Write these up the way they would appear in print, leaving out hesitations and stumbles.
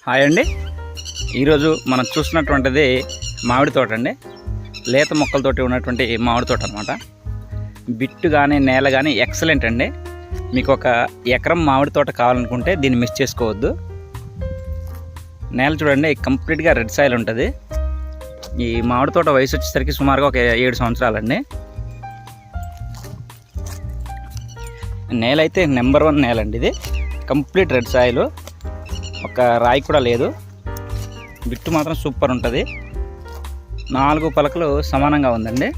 Hi అండి. ఈరోజు మనం చూస్తున్నటువంటిది మామిడి తోట అండి. లేత మొక్కలతోటి ఉన్నటువంటి మామిడి తోట అనమాట. బిట్టు కానీ నేల కానీ ఎక్సలెంట్ అండి. మీకు ఒక ఎకరం మామిడి తోట కావాలనుకుంటే దీన్ని మిస్ చేసుకోవద్దు. నేల చూడండి, కంప్లీట్గా రెడ్ సాయిల్ ఉంటుంది. ఈ మామిడి తోట వయసు వచ్చేసరికి సుమారుగా ఒక 7 సంవత్సరాలండి. నేల అయితే నెంబర్ 1 నేల అండి. ఇది కంప్లీట్ రెడ్ సాయిల్, ఒక రాయి కూడా లేదు. బిట్టు మాత్రం సూపర్ ఉంటుంది. 4 పలకలు సమానంగా ఉందండి.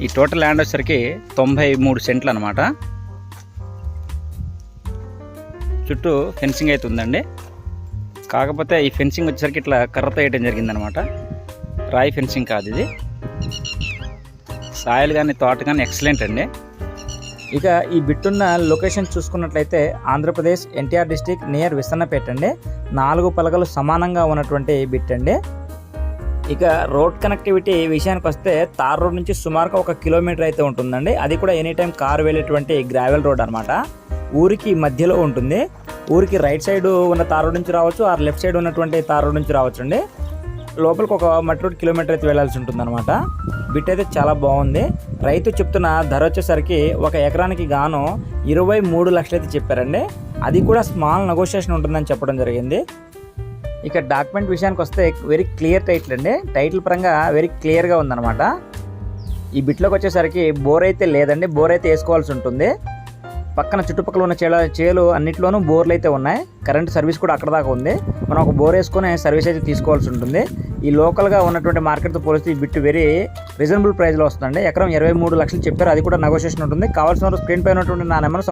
ఈ టోటల్ ల్యాండ్ వచ్చేసరికి 93 సెంట్లు అనమాట. చుట్టూ ఫెన్సింగ్ అయితే ఉందండి. కాకపోతే ఈ ఫెన్సింగ్ వచ్చేసరికి ఇట్లా కర్రతో వేయడం జరిగిందనమాట. రాయి ఫెన్సింగ్ కాదు ఇది. సాయిల్ కానీ తోట కానీ ఎక్సలెంట్ అండి. ఇక ఈ బిట్టున్న లొకేషన్ చూసుకున్నట్లయితే ఆంధ్రప్రదేశ్ ఎన్టీఆర్ డిస్టిక్ నియర్ విసన్నపేట అండి. 4 పలకలు సమానంగా ఉన్నటువంటి బిట్ అండి. ఇక రోడ్ కనెక్టివిటీ విషయానికి వస్తే తార్ రోడ్ నుంచి సుమారుగా 1 కిలోమీటర్ అయితే ఉంటుందండి. అది కూడా ఎనీ టైం కారు వెళ్ళేటువంటి గ్రావెల్ రోడ్ అనమాట. ఊరికి మధ్యలో ఉంటుంది. ఊరికి రైట్ సైడ్ ఉన్న తార్ రోడ్ నుంచి రావచ్చు, ఆ లెఫ్ట్ సైడ్ ఉన్నటువంటి తార్ రోడ్ నుంచి రావచ్చు అండి. లోపలికి ఒక మట్టి రోడ్ కిలోమీటర్ అయితే వెళ్ళాల్సి ఉంటుంది అనమాట. బిట్ అయితే చాలా బాగుంది. రైతు చెప్తున్న ధర వచ్చేసరికి 1 ఎకరానికి గాను 23 లక్షలు అయితే చెప్పారండి. అది కూడా స్మాల్ నెగోషియేషన్ ఉంటుందని చెప్పడం జరిగింది. ఇక డాక్యుమెంట్ విషయానికి వస్తే వెరీ క్లియర్ టైటిల్ అండి. టైటిల్ పరంగా వెరీ క్లియర్గా ఉందన్నమాట. ఈ బిట్లోకి వచ్చేసరికి బోర్ అయితే లేదండి. బోర్ అయితే వేసుకోవాల్సి ఉంటుంది. పక్కన చుట్టుపక్కల ఉన్న చేలు అన్నింటిలోనూ బోర్లు అయితే ఉన్నాయి. కరెంట్ సర్వీస్ కూడా అక్కడ దాకా ఉంది. మనం ఒక బోర్ వేసుకొని సర్వీస్ అయితే తీసుకోవాల్సి ఉంటుంది. ఈ లోకల్గా ఉన్నటువంటి మార్కెట్తో పోలిస్తే ఈ బిట్ వెరీ రీజనబుల్ ప్రైస్లో వస్తుందండి. ఎకరం 23 లక్షలు చెప్పారు. అది కూడా నెగోషియేషన్ ఉంటుంది. కావాల్సిన స్క్రీన్ పై ఉన్నటువంటి నా నెంబర్